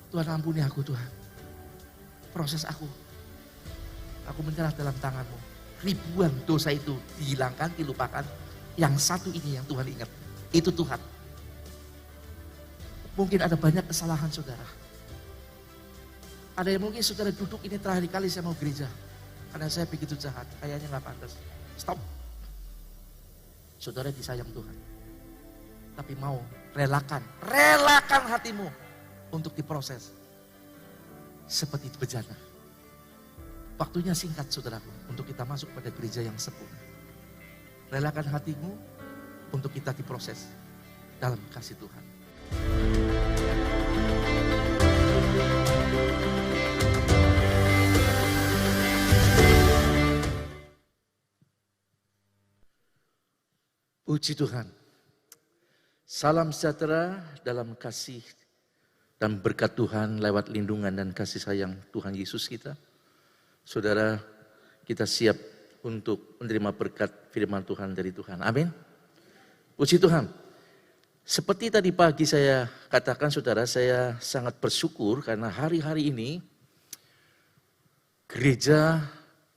Tuhan ampuni aku Tuhan. Proses aku. Aku menyerah dalam tangan-Mu. Ribuan dosa itu dihilangkan, dilupakan. Yang satu ini yang Tuhan ingat. Itu Tuhan. Mungkin ada banyak kesalahan saudara. Ada yang mungkin saudara duduk ini terakhir kali saya mau gereja. Karena saya begitu jahat, kayaknya gak pantas. Stop. Saudara disayang Tuhan. Tapi mau relakan hatimu untuk diproses. Seperti bejana. Waktunya singkat saudaraku, untuk kita masuk pada gereja yang sempurna. Relakan hatimu untuk kita diproses dalam kasih Tuhan. Puji Tuhan. Salam sejahtera dalam kasih dan berkat Tuhan lewat lindungan dan kasih sayang Tuhan Yesus kita. Saudara, kita siap untuk menerima berkat firman Tuhan dari Tuhan. Amin. Puji Tuhan. Seperti tadi pagi saya katakan saudara, saya sangat bersyukur karena hari-hari ini gereja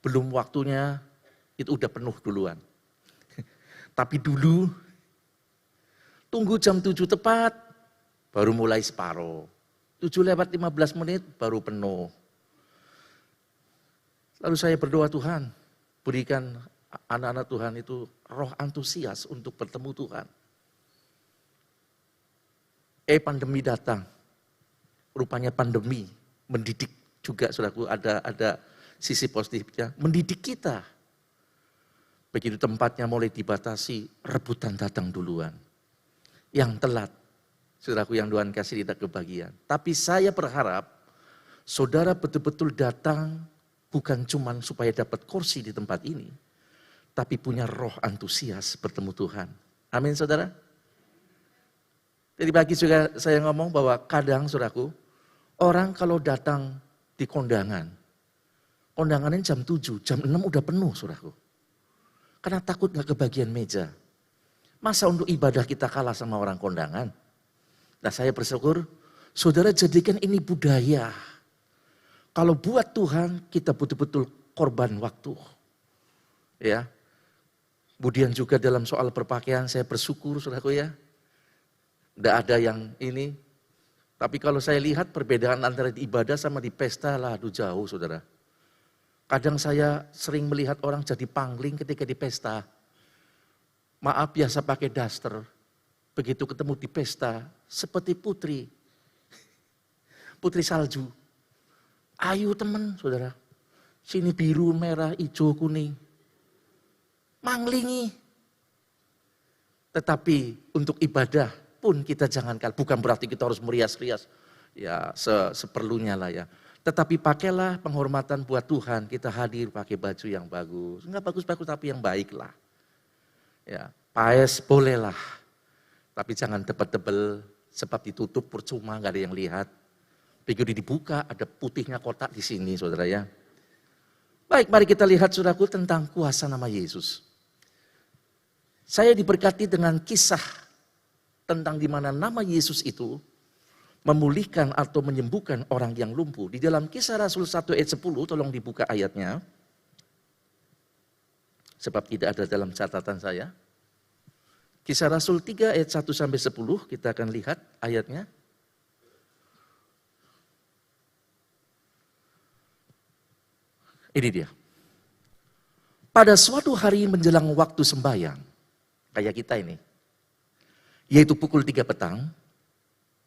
belum waktunya itu udah penuh duluan. Tapi dulu tunggu jam 7 tepat baru mulai separuh. 7:15 baru penuh. Lalu saya berdoa Tuhan, berikan anak-anak Tuhan itu roh antusias untuk bertemu Tuhan. Pandemi datang. Rupanya pandemi mendidik juga saudaraku, ada sisi positifnya, mendidik kita. Begitu tempatnya mulai dibatasi, rebutan datang duluan. Yang telat, saudaraku yang Tuhan kasih tidak kebagian. Tapi saya berharap, saudara betul-betul datang bukan cuma supaya dapat kursi di tempat ini, tapi punya roh antusias bertemu Tuhan. Amin saudara. Jadi pagi juga saya ngomong bahwa kadang saudaraku, orang kalau datang di kondangannya jam 7, jam 6 udah penuh saudaraku. Karena takut gak kebagian meja. Masa untuk ibadah kita kalah sama orang kondangan? Nah saya bersyukur, saudara jadikan ini budaya. Kalau buat Tuhan, kita betul-betul korban waktu. Ya. Kemudian juga dalam soal berpakaian, saya bersyukur saudaraku ya. Tidak ada yang ini. Tapi kalau saya lihat perbedaan antara di ibadah sama di pesta lah, aduh jauh saudara. Kadang saya sering melihat orang jadi pangling ketika di pesta. Maaf biasa pakai daster. Begitu ketemu di pesta, seperti putri. Putri salju. Ayu teman saudara. Sini biru, merah, hijau, kuning. Manglingi. Tetapi untuk ibadah pun kita jangan kalah. Bukan berarti kita harus merias-rias. Ya seperlunya lah ya. Tetapi pakailah penghormatan buat Tuhan, kita hadir pakai baju yang bagus. Enggak bagus-bagus tapi yang baik lah. Ya, paes bolehlah. Tapi jangan tebel-tebel, sebab ditutup percuma, enggak ada yang lihat. Begitu dibuka, ada putihnya kotak di sini saudara ya. Baik, mari kita lihat saudaraku tentang kuasa nama Yesus. Saya diberkati dengan kisah tentang di mana nama Yesus itu memulihkan atau menyembuhkan orang yang lumpuh. Di dalam Kisah Rasul 1 ayat 10, tolong dibuka ayatnya. Sebab tidak ada dalam catatan saya. Kisah Rasul 3 ayat 1 sampai 10, kita akan lihat ayatnya. Ini dia. Pada suatu hari menjelang waktu sembahyang, kayak kita ini, yaitu pukul 3 petang,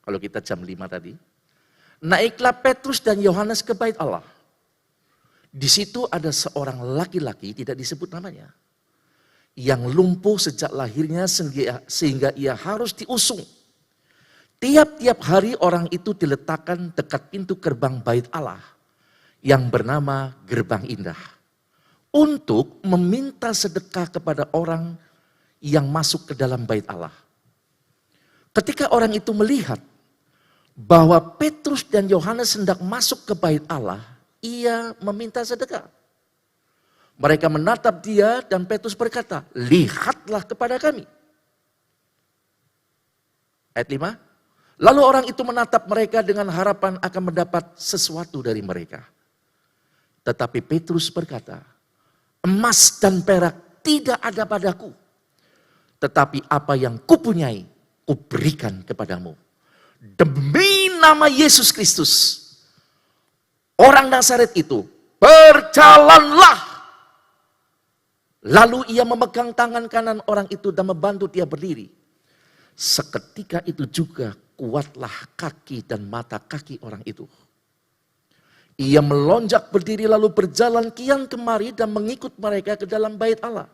kalau kita jam 5 tadi, naiklah Petrus dan Yohanes ke bait Allah. Di situ ada seorang laki-laki, tidak disebut namanya, yang lumpuh sejak lahirnya sehingga ia harus diusung. Tiap-tiap hari orang itu diletakkan dekat pintu gerbang bait Allah yang bernama Gerbang Indah untuk meminta sedekah kepada orang yang masuk ke dalam bait Allah. Ketika orang itu melihat bahwa Petrus dan Yohanes hendak masuk ke bait Allah, ia meminta sedekah. Mereka menatap dia dan Petrus berkata, lihatlah kepada kami. Ayat 5, Lalu orang itu menatap mereka dengan harapan akan mendapat sesuatu dari mereka. Tetapi Petrus berkata, emas dan perak tidak ada padaku. Tetapi apa yang kupunyai, kuberikan kepadamu. Demi nama Yesus Kristus, orang Nazaret itu, berjalanlah. Lalu ia memegang tangan kanan orang itu dan membantu dia berdiri. Seketika itu juga kuatlah kaki dan mata kaki orang itu. Ia melonjak berdiri lalu berjalan kian kemari dan mengikut mereka ke dalam bait Allah.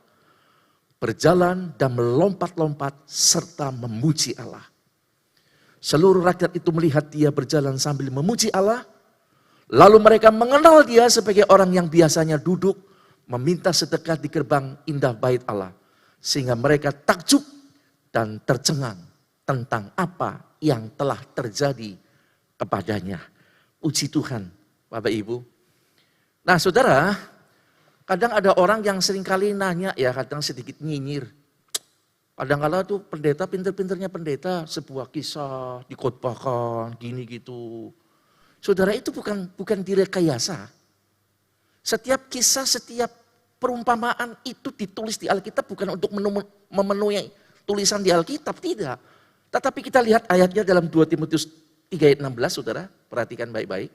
Berjalan dan melompat-lompat serta memuji Allah. Seluruh rakyat itu melihat dia berjalan sambil memuji Allah. Lalu mereka mengenal dia sebagai orang yang biasanya duduk meminta sedekah di gerbang indah bait Allah. Sehingga mereka takjub dan tercengang tentang apa yang telah terjadi kepadanya. Puji Tuhan, Bapak Ibu. Nah saudara, kadang ada orang yang seringkali nanya ya, kadang sedikit nyinyir. Kadang-kadang tuh pendeta, pinter-pinternya pendeta, sebuah kisah dikhotbahkan, gini gitu. Saudara, itu bukan direkayasa. Setiap kisah, setiap perumpamaan itu ditulis di Alkitab bukan untuk memenuhi tulisan di Alkitab, tidak. Tetapi kita lihat ayatnya dalam 2 Timotius 3 ayat 16, saudara, perhatikan baik-baik.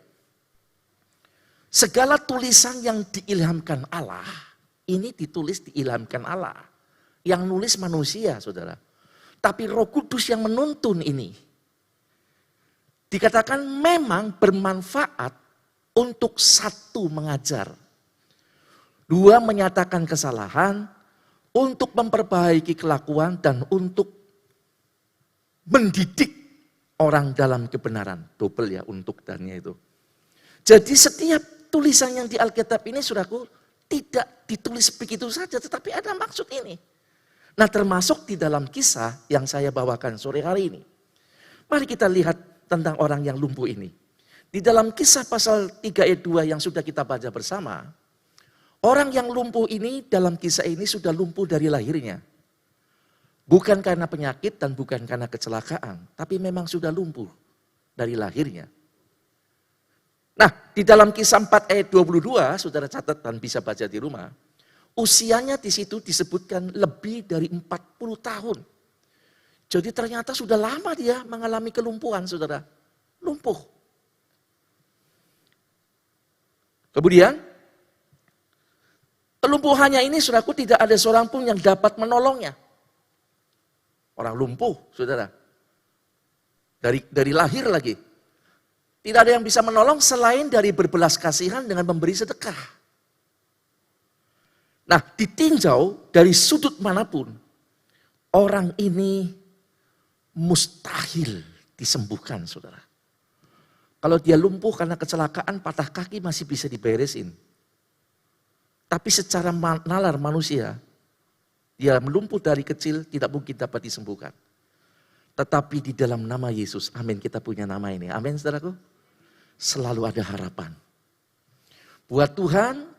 Segala tulisan yang diilhamkan Allah, ini ditulis diilhamkan Allah. Yang nulis manusia, saudara. Tapi Roh Kudus yang menuntun ini. Dikatakan memang bermanfaat untuk satu mengajar. Dua menyatakan kesalahan, untuk memperbaiki kelakuan dan untuk mendidik orang dalam kebenaran. Double ya untuk dannya itu. Jadi setiap tulisan yang di Alkitab ini, saudaraku, tidak ditulis begitu saja, tetapi ada maksud ini. Nah termasuk di dalam kisah yang saya bawakan sore hari ini. Mari kita lihat tentang orang yang lumpuh ini. Di dalam kisah pasal 3 ayat 2 yang sudah kita baca bersama, orang yang lumpuh ini dalam kisah ini sudah lumpuh dari lahirnya. Bukan karena penyakit dan bukan karena kecelakaan, tapi memang sudah lumpuh dari lahirnya. Nah, di dalam kisah 4 ayat 22, saudara catat dan bisa baca di rumah, usianya di situ disebutkan lebih dari 40 tahun. Jadi ternyata sudah lama dia mengalami kelumpuhan, saudara. Lumpuh. Kemudian, kelumpuhannya ini, saudaraku, tidak ada seorang pun yang dapat menolongnya. Orang lumpuh, saudara. Dari lahir lagi. Tidak ada yang bisa menolong selain dari berbelas kasihan dengan memberi sedekah. Nah, ditinjau dari sudut manapun, orang ini mustahil disembuhkan, saudara. Kalau dia lumpuh karena kecelakaan, patah kaki masih bisa diberesin. Tapi secara nalar manusia, dia melumpuh dari kecil, tidak mungkin dapat disembuhkan. Tetapi di dalam nama Yesus, amin, kita punya nama ini. Amin, saudaraku. Selalu ada harapan. Buat Tuhan,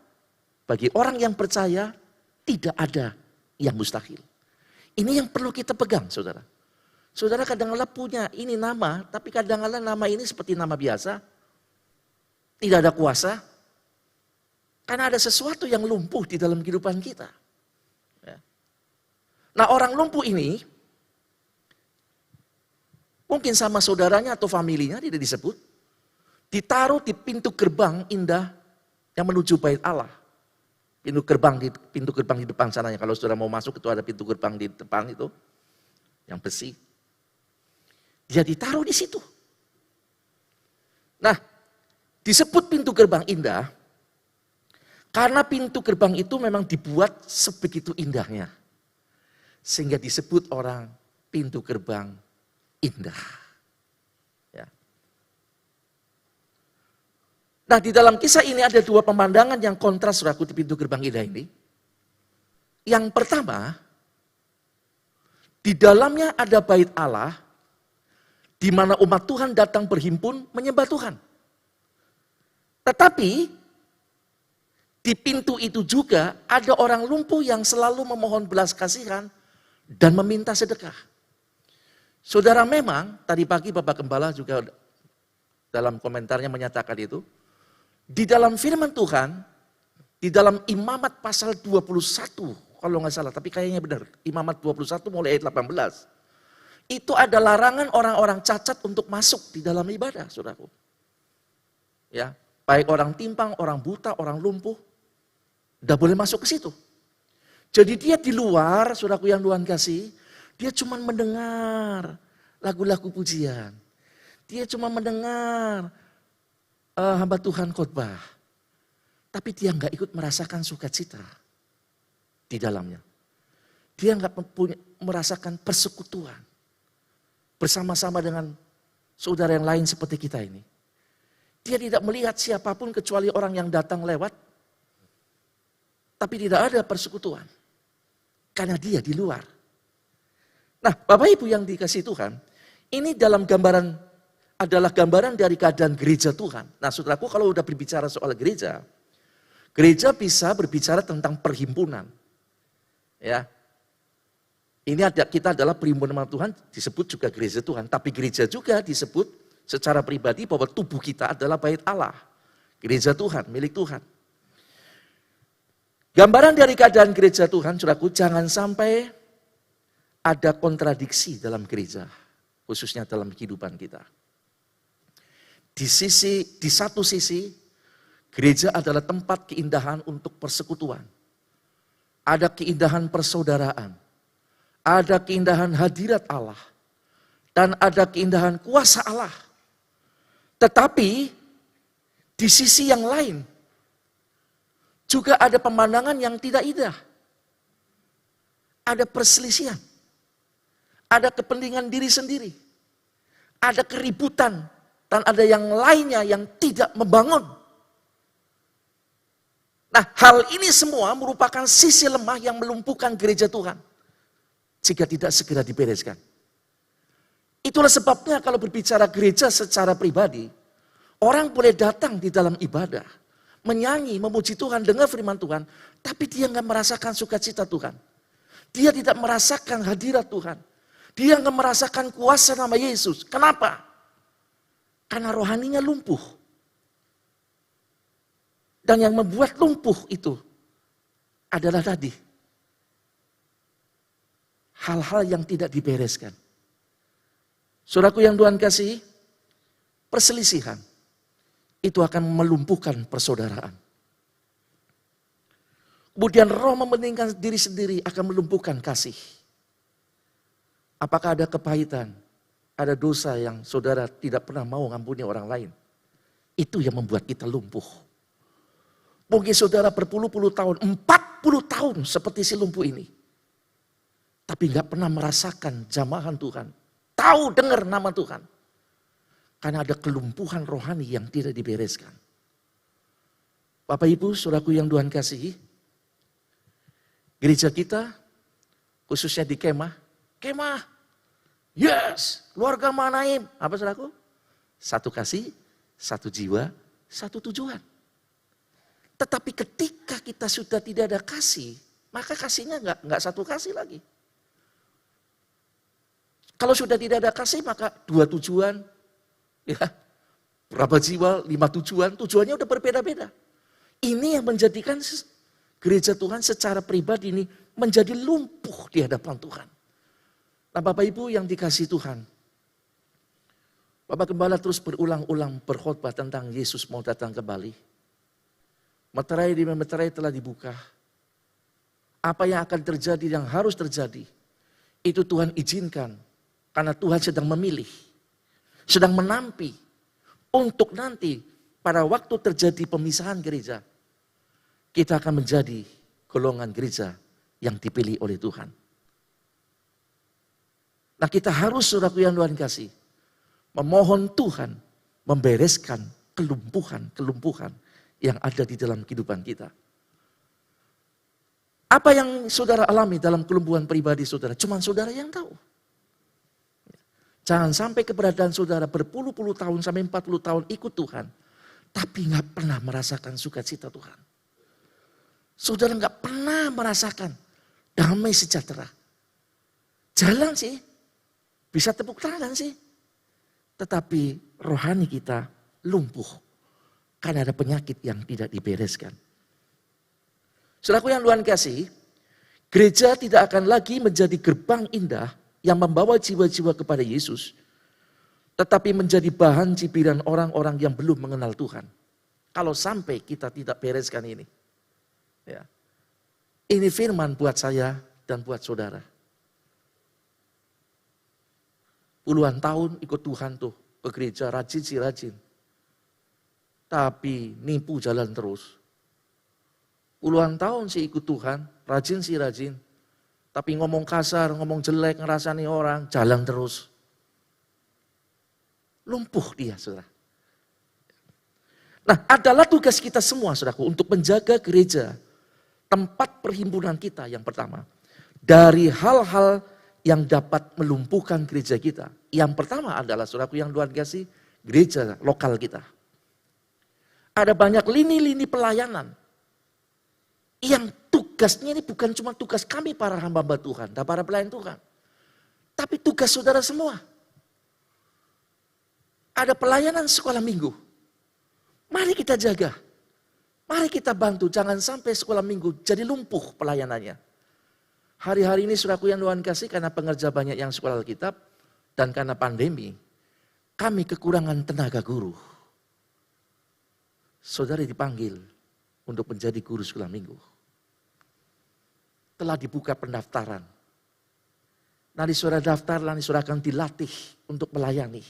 bagi orang yang percaya, tidak ada yang mustahil. Ini yang perlu kita pegang, saudara. Saudara kadang-kadang punya ini nama, tapi kadang-kadang nama ini seperti nama biasa. Tidak ada kuasa. Karena ada sesuatu yang lumpuh di dalam kehidupan kita. Ya. Nah, orang lumpuh ini, mungkin sama saudaranya atau familinya tidak disebut, ditaruh di pintu gerbang indah yang menuju bait Allah. Pintu gerbang di depan sananya. Kalau saudara mau masuk itu ada pintu gerbang di depan itu, yang besi. Dia ditaruh di situ. Nah, disebut pintu gerbang indah, karena pintu gerbang itu memang dibuat sebegitu indahnya. Sehingga disebut orang pintu gerbang indah. Ya. Nah, di dalam kisah ini ada dua pemandangan yang kontras, saudaraku, di pintu gerbang indah ini. Yang pertama, di dalamnya ada bait Allah, di mana umat Tuhan datang berhimpun menyembah Tuhan. Tetapi, di pintu itu juga ada orang lumpuh yang selalu memohon belas kasihan dan meminta sedekah. Saudara, memang tadi pagi Bapak Gembala juga dalam komentarnya menyatakan itu, di dalam firman Tuhan, di dalam Imamat pasal 21, kalau nggak salah, tapi kayaknya benar, Imamat 21 mulai ayat 18. Itu ada larangan orang-orang cacat untuk masuk di dalam ibadah, saudaraku. Ya, baik orang timpang, orang buta, orang lumpuh, tidak boleh masuk ke situ. Jadi dia di luar, saudaraku yang Tuhan kasih, dia cuma mendengar lagu-lagu pujian. Dia cuma mendengar hamba Tuhan khotbah. Tapi dia nggak ikut merasakan sukacita di dalamnya. Dia nggak merasakan persekutuan bersama-sama dengan saudara yang lain seperti kita ini. Dia tidak melihat siapapun kecuali orang yang datang lewat. Tapi tidak ada persekutuan. Karena dia di luar. Nah, Bapak Ibu yang dikasih Tuhan, ini dalam gambaran adalah gambaran dari keadaan gereja Tuhan. Nah, saudaraku, kalau udah berbicara soal gereja, gereja bisa berbicara tentang perhimpunan. Ya. Ini kita adalah perhimpunan Tuhan, disebut juga gereja Tuhan. Tapi gereja juga disebut secara pribadi bahwa tubuh kita adalah bait Allah. Gereja Tuhan, milik Tuhan. Gambaran dari keadaan gereja Tuhan, saudaraku, jangan sampai ada kontradiksi dalam gereja. Khususnya dalam kehidupan kita. Di satu sisi, gereja adalah tempat keindahan untuk persekutuan. Ada keindahan persaudaraan. Ada keindahan hadirat Allah. Dan ada keindahan kuasa Allah. Tetapi, di sisi yang lain, juga ada pemandangan yang tidak indah. Ada perselisihan. Ada kepentingan diri sendiri. Ada keributan. Dan ada yang lainnya yang tidak membangun. Nah, hal ini semua merupakan sisi lemah yang melumpuhkan gereja Tuhan. Jika tidak segera dibereskan. Itulah sebabnya kalau berbicara gereja secara pribadi, orang boleh datang di dalam ibadah, menyanyi, memuji Tuhan, dengar firman Tuhan, tapi dia nggak merasakan sukacita Tuhan. Dia tidak merasakan hadirat Tuhan. Dia nggak merasakan kuasa nama Yesus. Kenapa? Karena rohaninya lumpuh. Dan yang membuat lumpuh itu adalah tadi hal-hal yang tidak dibereskan. Saudaraku yang Tuhan kasih, perselisihan itu akan melumpuhkan persaudaraan. Kemudian roh mementingkan diri sendiri akan melumpuhkan kasih. Apakah ada kepahitan, ada dosa yang saudara tidak pernah mau ngampuni orang lain? Itu yang membuat kita lumpuh. Mungkin saudara berpuluh-puluh tahun, 40 tahun seperti si lumpuh ini. Tapi gak pernah merasakan jamahan Tuhan. Tahu dengar nama Tuhan. Karena ada kelumpuhan rohani yang tidak dibereskan. Bapak Ibu, saudaraku yang Tuhan kasihi. Gereja kita, khususnya di kemah. Kemah, yes, keluarga Mahanaim. Apa saudaraku? Satu kasih, satu jiwa, satu tujuan. Tetapi ketika kita sudah tidak ada kasih, maka kasihnya nggak satu kasih lagi. Kalau sudah tidak ada kasih, maka dua tujuan, ya, berapa jiwa, 5 tujuan, tujuannya udah berbeda-beda. Ini yang menjadikan gereja Tuhan secara pribadi ini menjadi lumpuh di hadapan Tuhan. Nah, Bapak Ibu yang dikasihi Tuhan, Bapak Gembala terus berulang-ulang berkhotbah tentang Yesus mau datang kembali. Meterai demi meterai telah dibuka. Apa yang akan terjadi, yang harus terjadi, itu Tuhan izinkan. Karena Tuhan sedang memilih, sedang menampi untuk nanti pada waktu terjadi pemisahan gereja, kita akan menjadi golongan gereja yang dipilih oleh Tuhan. Nah, kita harus, saudaraku yang Tuhan kasih, memohon Tuhan membereskan kelumpuhan yang ada di dalam kehidupan kita. Apa yang saudara alami dalam kelumpuhan pribadi saudara, cuma saudara yang tahu. Jangan sampai keberadaan saudara berpuluh-puluh tahun sampai 40 tahun ikut Tuhan, tapi nggak pernah merasakan sukacita Tuhan. Saudara nggak pernah merasakan damai sejahtera. Jalan sih, Bisa tepuk tangan sih. Tetapi rohani kita lumpuh. Karena ada penyakit yang tidak dibereskan. Saudaraku yang Tuhan kasih, gereja tidak akan lagi menjadi gerbang indah yang membawa jiwa-jiwa kepada Yesus. Tetapi menjadi bahan cibiran orang-orang yang belum mengenal Tuhan. Kalau sampai kita tidak bereskan ini. Ya. Ini firman buat saya dan buat saudara. Puluhan tahun ikut Tuhan tuh ke gereja, rajin sih rajin. Tapi nipu jalan terus. Puluhan tahun sih ikut Tuhan, rajin sih rajin. Tapi ngomong kasar, ngomong jelek, ngerasani orang, jalan terus. Lumpuh dia, saudara. Nah, adalah tugas kita semua, saudaraku, untuk menjaga gereja, tempat perhimpunan kita yang pertama. Dari hal-hal yang dapat melumpuhkan gereja kita. Yang pertama adalah, saudaraku yang Tuhan kasih, gereja lokal kita. Ada banyak lini-lini pelayanan yang tugasnya ini bukan cuma tugas kami para hamba-hamba Tuhan dan para pelayan Tuhan. Tapi tugas saudara semua. Ada pelayanan sekolah minggu. Mari kita jaga. Mari kita bantu. Jangan sampai sekolah minggu jadi lumpuh pelayanannya. Hari-hari ini saudaraku yang Tuhan kasih karena pengerja banyak yang sekolah Alkitab. Dan karena pandemi. Kami kekurangan tenaga guru. Saudara dipanggil untuk menjadi guru sekolah minggu. Telah dibuka pendaftaran. Nanti saudara daftar, nanti saudara akan dilatih untuk melayani.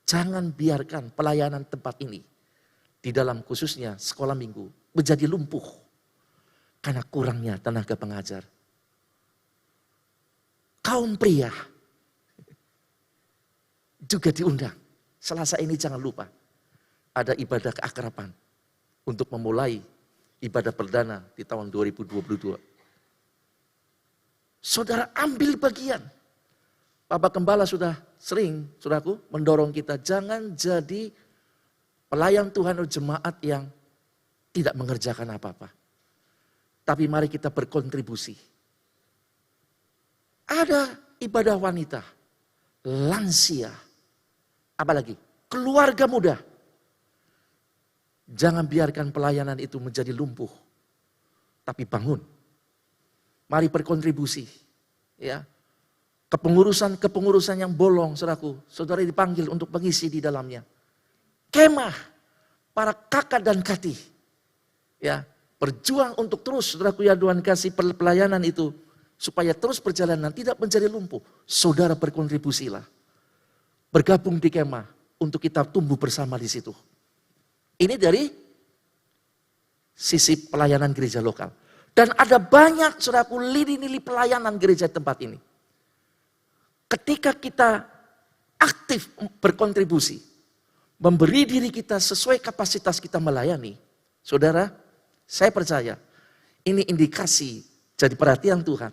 Jangan biarkan pelayanan tempat ini, di dalam khususnya sekolah minggu, menjadi lumpuh. Karena kurangnya tenaga pengajar. Kaum pria juga diundang. Selasa ini jangan lupa. Ada ibadah keakraban untuk memulai ibadah perdana di tahun 2022. Saudara ambil bagian. Bapak Gembala sudah sering, saudaraku, mendorong kita jangan jadi pelayan Tuhan atau jemaat yang tidak mengerjakan apa-apa. Tapi mari kita berkontribusi. Ada ibadah wanita, lansia, apalagi keluarga muda. Jangan biarkan pelayanan itu menjadi lumpuh. Tapi bangun. Mari berkontribusi. Ya. Kepengurusan yang bolong, saudaraku. Saudara dipanggil untuk mengisi di dalamnya. Kemah. Para kakak dan kati. Ya. Berjuang untuk terus, saudaraku ya Tuhan kasih pelayanan itu. Supaya terus perjalanan tidak menjadi lumpuh. Saudara berkontribusilah. Bergabung di kemah. Untuk kita tumbuh bersama di situ. Ini dari sisi pelayanan gereja lokal. Dan ada banyak, saudaraku, lini-lini pelayanan gereja tempat ini. Ketika kita aktif berkontribusi, memberi diri kita sesuai kapasitas kita melayani, saudara, saya percaya ini indikasi jadi perhatian Tuhan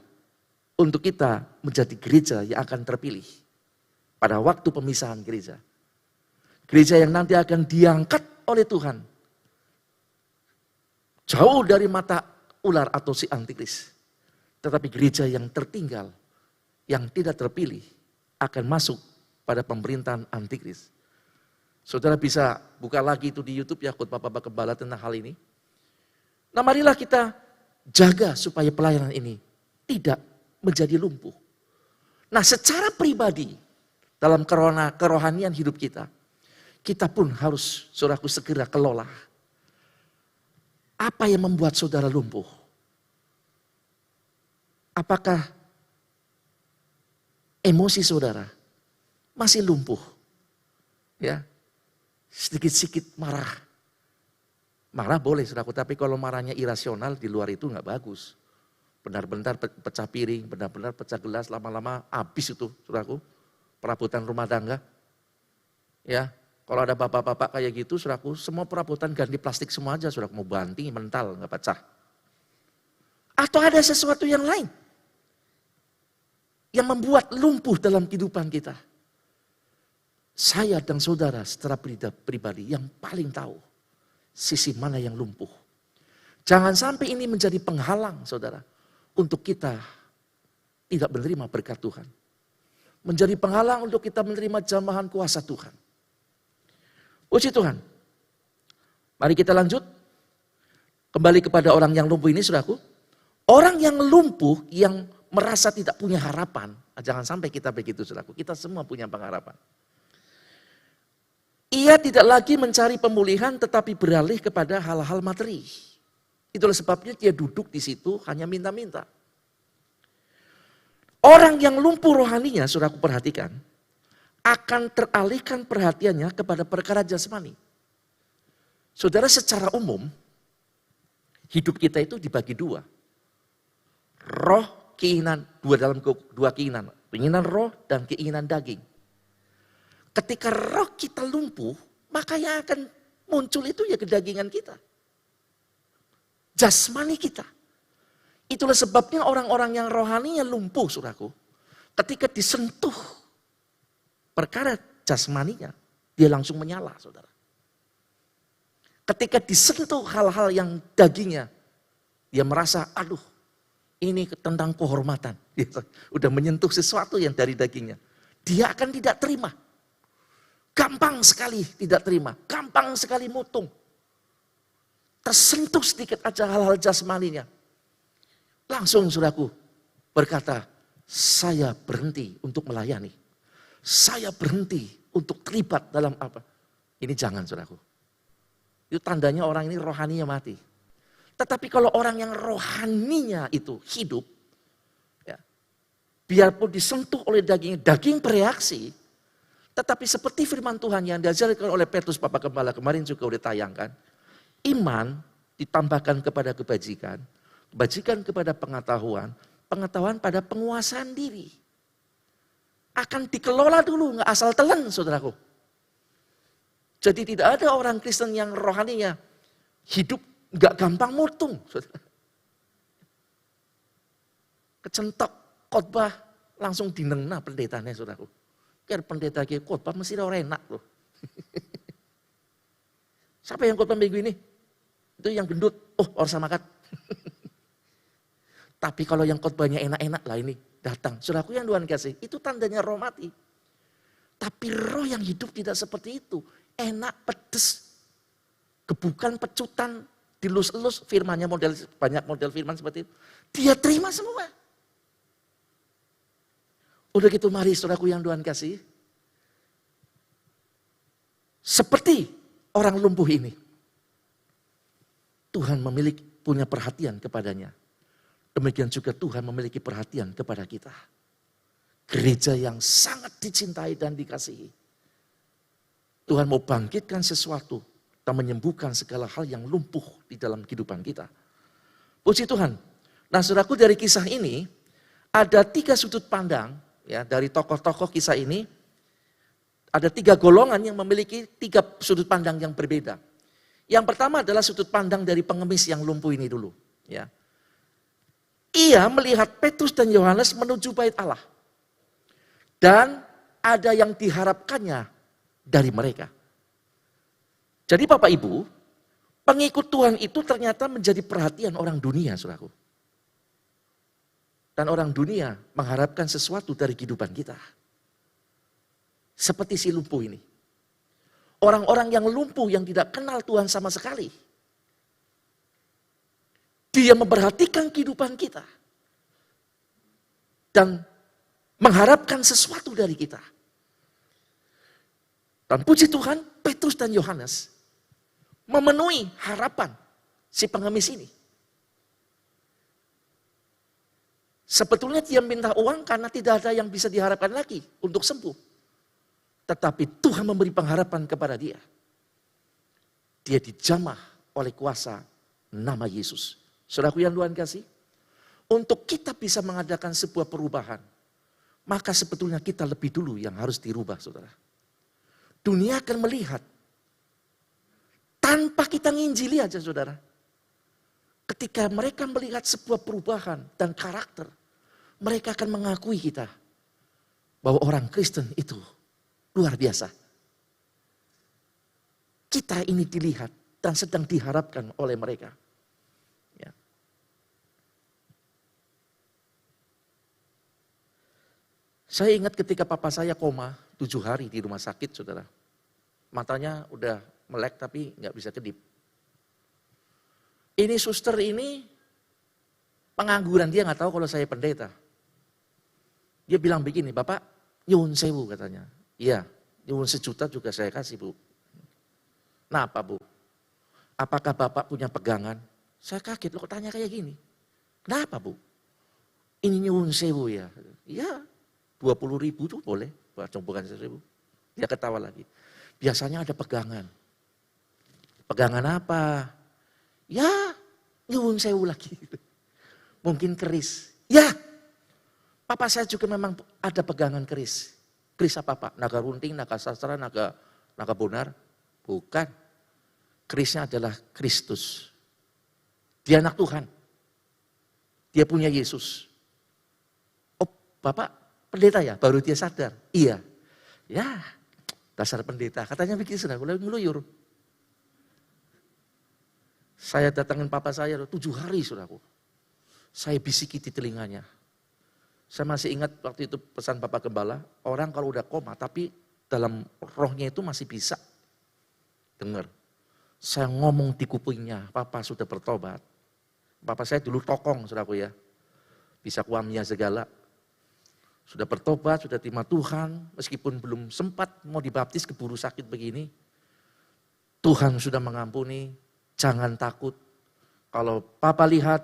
untuk kita menjadi gereja yang akan terpilih pada waktu pemisahan gereja. Gereja yang nanti akan diangkat oleh Tuhan. Jauh dari mata ular atau si antikris. Tetapi gereja yang tertinggal, yang tidak terpilih, akan masuk pada pemerintahan antikris. Saudara bisa buka lagi itu di YouTube ya, khotbah Bapak Gembala tentang hal ini. Nah marilah kita jaga supaya pelayanan ini tidak menjadi lumpuh. Nah secara pribadi, dalam kerohanian hidup kita, kita pun harus, saudaraku, segera kelola. Apa yang membuat saudara lumpuh? Apakah emosi saudara masih lumpuh? Ya, sedikit-sedikit marah. Marah boleh, saudaraku, tapi kalau marahnya irasional di luar itu nggak bagus. Benar-benar pecah piring, benar-benar pecah gelas, lama-lama habis itu, saudaraku. Perabotan rumah tangga. Ya, kalau ada bapak-bapak kayak gitu, saudaraku, semua perabotan ganti plastik semua aja, saudaraku, mau banting, mental, nggak pecah. Atau ada sesuatu yang lain yang membuat lumpuh dalam kehidupan kita. Saya dan saudara secara pribadi yang paling tahu sisi mana yang lumpuh. Jangan sampai ini menjadi penghalang, saudara, untuk kita tidak menerima berkat Tuhan. menjadi penghalang untuk kita menerima jamahan kuasa Tuhan. Puji Tuhan. Mari kita lanjut. Kembali kepada orang yang lumpuh ini, saudaraku. Orang yang lumpuh yang merasa tidak punya harapan. Jangan sampai kita begitu, saudaraku. Kita semua punya pengharapan. Ia tidak lagi mencari pemulihan tetapi beralih kepada hal-hal materi. Itulah sebabnya dia duduk di situ hanya minta-minta. Orang yang lumpuh rohaninya, saudaraku perhatikan, akan teralihkan perhatiannya kepada perkara jasmani. Saudara, secara umum, hidup kita itu dibagi dua. Roh, keinginan, dua keinginan. Keinginan roh dan keinginan daging. Ketika roh kita lumpuh, maka yang akan muncul itu ya kedagingan kita. Jasmani kita. Itulah sebabnya orang-orang yang rohaninya lumpuh, saudaraku. Ketika disentuh perkara jasmaninya, dia langsung menyala, saudara. Ketika disentuh hal-hal yang dagingnya, dia merasa, aduh, ini tentang kehormatan. Dia udah menyentuh sesuatu yang dari dagingnya. Dia akan tidak terima. Gampang sekali tidak terima. Gampang sekali mutung. Tersentuh sedikit aja hal-hal jasmaninya. Langsung saudaraku berkata, saya berhenti untuk melayani. Saya berhenti untuk terlibat dalam apa. Ini jangan saudaraku. Itu tandanya orang ini rohaninya mati. Tetapi kalau orang yang rohaninya itu hidup, ya, biarpun disentuh oleh dagingnya, daging bereaksi, tetapi seperti firman Tuhan yang diajarkan oleh Petrus Bapak Gembala kemarin juga udah tayangkan, iman ditambahkan kepada kebajikan, kebajikan kepada pengetahuan, pengetahuan pada penguasaan diri. Akan dikelola dulu, nggak asal telan saudaraku. Jadi tidak ada orang Kristen yang rohaninya hidup nggak gampang mutung. Saudara. Kecentok khotbah langsung dinengna pendetanya saudaraku. Kira pendeta ke khotbah mesti orang enak loh. Siapa yang khotbah minggu ini? Itu yang gendut. Oh, orang samakat. Tapi kalau yang khotbahnya enak-enak lah ini datang. Saudaraku yang Tuhan kasih, itu tandanya roh mati. Tapi roh yang hidup tidak seperti itu. Enak, pedes, gebukan, pecutan, dilus-elus, firmannya banyak model firman seperti itu. Dia terima semua. Udah gitu mari saudaraku yang Tuhan kasih. Seperti orang lumpuh ini. Tuhan punya perhatian kepadanya. Demikian juga Tuhan memiliki perhatian kepada kita. Gereja yang sangat dicintai dan dikasihi. Tuhan mau bangkitkan sesuatu dan menyembuhkan segala hal yang lumpuh di dalam kehidupan kita. Puji Tuhan. Nah saudaraku dari kisah ini ada 3 sudut pandang ya dari tokoh-tokoh kisah ini. Ada 3 golongan yang memiliki 3 sudut pandang yang berbeda. Yang pertama adalah sudut pandang dari pengemis yang lumpuh ini dulu. Ya. Ia melihat Petrus dan Yohanes menuju bait Allah. Dan ada yang diharapkannya dari mereka. Jadi Bapak Ibu, pengikut Tuhan itu ternyata menjadi perhatian orang dunia, saudaraku. Dan orang dunia mengharapkan sesuatu dari kehidupan kita. Seperti si lumpuh ini. Orang-orang yang lumpuh yang tidak kenal Tuhan sama sekali. Dia memperhatikan kehidupan kita. Dan mengharapkan sesuatu dari kita. Dan puji Tuhan, Petrus dan Yohanes memenuhi harapan si pengemis ini. Sebetulnya dia minta uang karena tidak ada yang bisa diharapkan lagi untuk sembuh. Tetapi Tuhan memberi pengharapan kepada dia. Dia dijamah oleh kuasa nama Yesus. Saudaraku yang Tuhan kasih, untuk kita bisa mengadakan sebuah perubahan, maka sebetulnya kita lebih dulu yang harus dirubah, saudara. Dunia akan melihat. Tanpa kita nginjili aja saudara. Ketika mereka melihat sebuah perubahan dan karakter. Mereka akan mengakui kita. Bahwa orang Kristen itu luar biasa. Kita ini dilihat dan sedang diharapkan oleh mereka. Saya ingat ketika papa saya koma 7 hari di rumah sakit, saudara. Matanya udah melek tapi nggak bisa kedip. Ini suster ini pengangguran, dia nggak tahu kalau saya pendeta. Dia bilang begini, Bapak nyuwun sewu katanya. Iya, nyuwun 1 juta juga saya kasih, Bu. Kenapa, Bu? Apakah Bapak punya pegangan? Saya kaget, lo kok tanya kayak gini? Kenapa, Bu? Ini nyuwun sewu ya? Iya, 20.000 tuh boleh, bukan 1.000. Dia ketawa lagi. Biasanya ada pegangan. Pegangan apa? Ya, nyuwun sewu lagi. Mungkin keris. Ya, papa saya juga memang ada pegangan keris. Keris apa, Pak? Naga runting, naga sastra, naga bonar? Bukan. Kerisnya adalah Kristus. Dia anak Tuhan. Dia punya Yesus. Oh, Bapak pendeta ya? Baru dia sadar. Iya. Ya, dasar pendeta. Katanya begitu, sudah mulai ngeluyur. Saya datangin papa saya 7 hari, saudaraku. Saya bisiki di telinganya. Saya masih ingat waktu itu pesan Bapak Gembala, orang kalau udah koma tapi dalam rohnya itu masih bisa dengar. Saya ngomong di kupingnya, Papa sudah bertobat. Papa saya dulu tokong, saudaraku ya. Bisa kuamnya segala. Sudah bertobat, sudah terima Tuhan, meskipun belum sempat mau dibaptis keburu sakit begini. Tuhan sudah mengampuni, jangan takut. Kalau Papa lihat,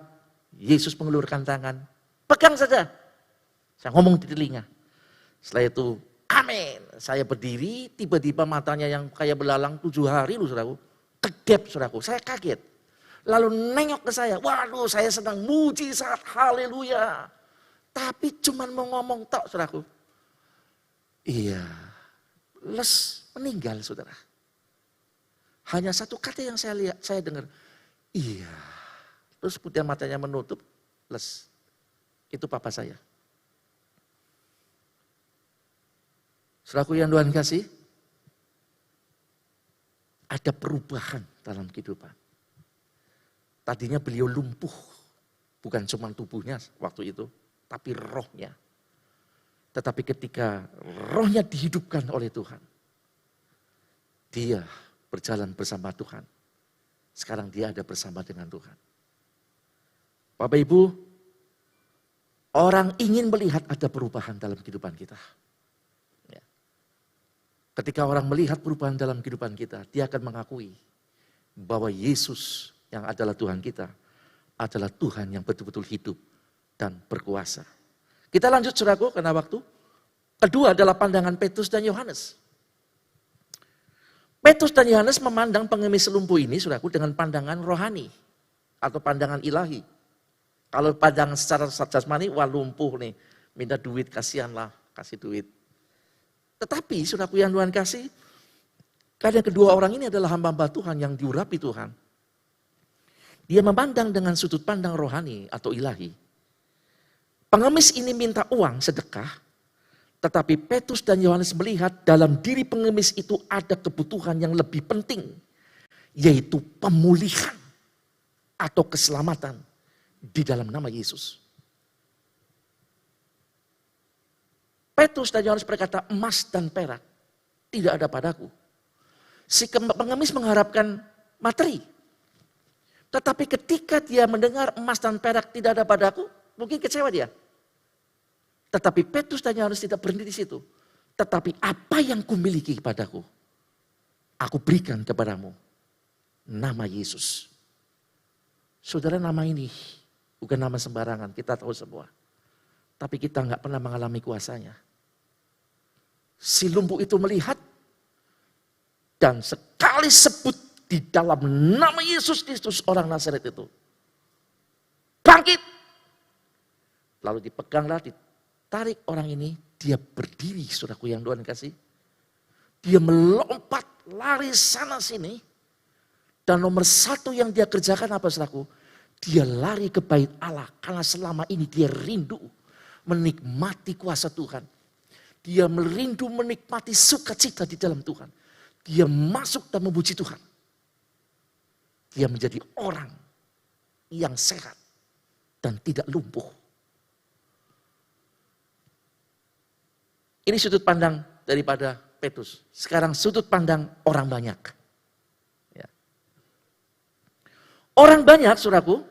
Yesus mengulurkan tangan, pegang saja. Saya ngomong di telinga. Setelah itu, amin. Saya berdiri, tiba-tiba matanya yang kayak belalang 7 hari loh, saudaraku. Kedep, saudaraku. Saya kaget. Lalu nengok ke saya, waduh saya sedang mujizat, haleluya. Tapi cuman mau ngomong tok, saudaraku. Iya, les meninggal, saudara. Hanya 1 kata yang saya lihat, saya dengar, iya. Terus kemudian matanya menutup, les. Itu papa saya. Saudaraku yang Tuhan kasih, ada perubahan dalam kehidupan. Tadinya beliau lumpuh, bukan cuma tubuhnya waktu itu, tapi rohnya. Tetapi ketika rohnya dihidupkan oleh Tuhan, dia berjalan bersama Tuhan. Sekarang dia ada bersama dengan Tuhan. Bapak Ibu, orang ingin melihat ada perubahan dalam kehidupan kita. Ya. Ketika orang melihat perubahan dalam kehidupan kita, dia akan mengakui bahwa Yesus yang adalah Tuhan kita, adalah Tuhan yang betul-betul hidup dan berkuasa. Kita lanjut, saudaraku, karena waktu. Kedua adalah pandangan Petrus dan Yohanes. Petrus dan Yohanes memandang pengemis lumpuh ini, saudaraku, dengan pandangan rohani atau pandangan ilahi. Kalau pandangan secara jasmani, wah lumpuh nih, minta duit, kasihanlah, kasih duit. Tetapi, saudaraku yang Tuhan kasih, karena kedua orang ini adalah hamba-hamba Tuhan yang diurapi Tuhan. Dia memandang dengan sudut pandang rohani atau ilahi. Pengemis ini minta uang sedekah, tetapi Petrus dan Yohanes melihat dalam diri pengemis itu ada kebutuhan yang lebih penting, yaitu pemulihan atau keselamatan di dalam nama Yesus. Petrus dan Yohanes berkata, emas dan perak tidak ada padaku. Si pengemis mengharapkan materi. Tetapi ketika dia mendengar emas dan perak tidak ada padaku, mungkin kecewa dia. Tetapi Petrus dan Yohanes tidak berhenti di situ. Tetapi apa yang kumiliki padaku, aku berikan kepadamu. Nama Yesus. Saudara, nama ini bukan nama sembarangan, kita tahu semua. Tapi kita nggak pernah mengalami kuasanya. Si lumpuh itu melihat dan sekali sebut di dalam nama Yesus Kristus orang Nazaret itu. Bangkit. Lalu dipeganglah, ditarik orang ini, dia berdiri, saudaraku yang Tuhan kasih. Dia melompat, lari sana sini. Dan nomor 1 yang dia kerjakan apa, saudaraku? Dia lari ke bait Allah karena selama ini dia rindu menikmati kuasa Tuhan. Dia merindu menikmati sukacita di dalam Tuhan. Dia masuk dan memuji Tuhan. Dia menjadi orang yang sehat dan tidak lumpuh. Ini sudut pandang daripada Petrus. Sekarang sudut pandang orang banyak. Ya. Orang banyak, saudaraku,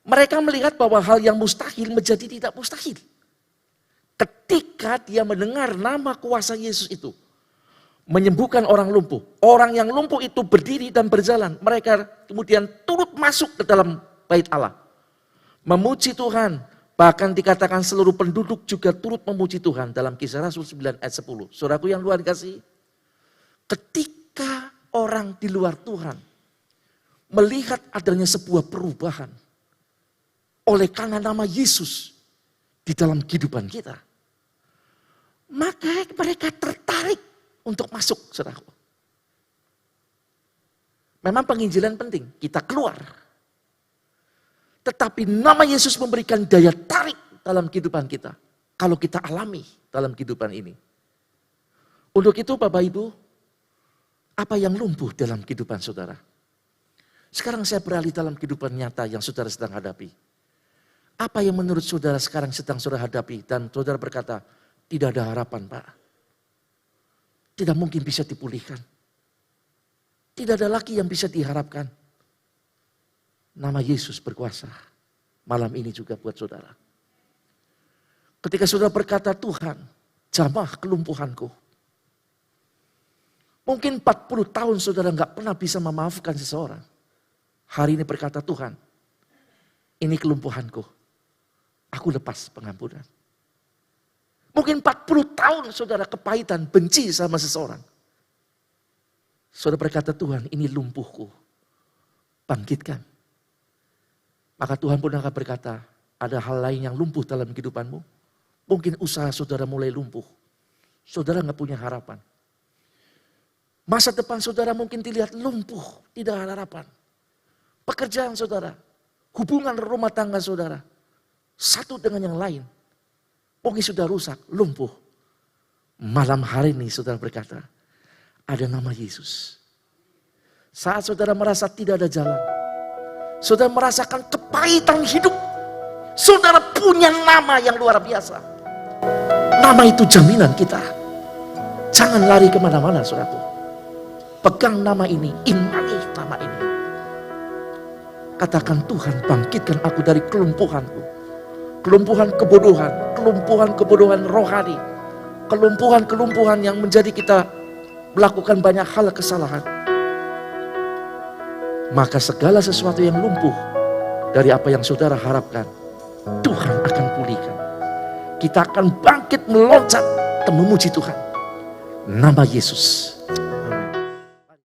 mereka melihat bahwa hal yang mustahil menjadi tidak mustahil. Ketika dia mendengar nama kuasa Yesus itu, menyembuhkan orang lumpuh. Orang yang lumpuh itu berdiri dan berjalan. Mereka kemudian turut masuk ke dalam bait Allah. Memuji Tuhan. Bahkan dikatakan seluruh penduduk juga turut memuji Tuhan dalam Kisah Rasul 9 ayat 10. Saudaraku yang luar kasih. Ketika orang di luar Tuhan melihat adanya sebuah perubahan oleh karena nama Yesus di dalam kehidupan kita, maka mereka tertarik untuk masuk, saudaraku. Memang penginjilan penting, kita keluar. Tetapi nama Yesus memberikan daya tarik dalam kehidupan kita. Kalau kita alami dalam kehidupan ini. Untuk itu Bapak Ibu, apa yang lumpuh dalam kehidupan saudara? Sekarang saya beralih dalam kehidupan nyata yang saudara sedang hadapi. Apa yang menurut saudara sekarang sedang saudara hadapi dan saudara berkata, tidak ada harapan Pak. Tidak mungkin bisa dipulihkan. Tidak ada lagi yang bisa diharapkan. Nama Yesus berkuasa. Malam ini juga buat saudara. Ketika saudara berkata, Tuhan, jamah kelumpuhanku. Mungkin 40 tahun saudara nggak pernah bisa memaafkan seseorang. Hari ini berkata, Tuhan, ini kelumpuhanku. Aku lepas pengampunan. Mungkin 40 tahun saudara kepahitan, benci sama seseorang. Saudara berkata, Tuhan ini lumpuhku. Bangkitkan. Maka Tuhan pun akan berkata, ada hal lain yang lumpuh dalam kehidupanmu. Mungkin usaha saudara mulai lumpuh. Saudara nggak punya harapan. Masa depan saudara mungkin dilihat lumpuh, tidak ada harapan. Pekerjaan saudara, hubungan rumah tangga saudara, satu dengan yang lain. Mungkin sudah rusak, lumpuh. Malam hari ini saudara berkata, ada nama Yesus. Saat saudara merasa tidak ada jalan, saudara merasakan kepahitan hidup, saudara punya nama yang luar biasa. Nama itu jaminan kita. Jangan lari kemana-mana saudaraku. Pegang nama ini, imani nama ini. Katakan, Tuhan bangkitkan aku dari kelumpuhanku. Kelumpuhan kebodohan rohani. Kelumpuhan yang menjadi kita melakukan banyak hal kesalahan. Maka segala sesuatu yang lumpuh dari apa yang saudara harapkan, Tuhan akan pulihkan. Kita akan bangkit meloncat dan memuji Tuhan. Nama Yesus.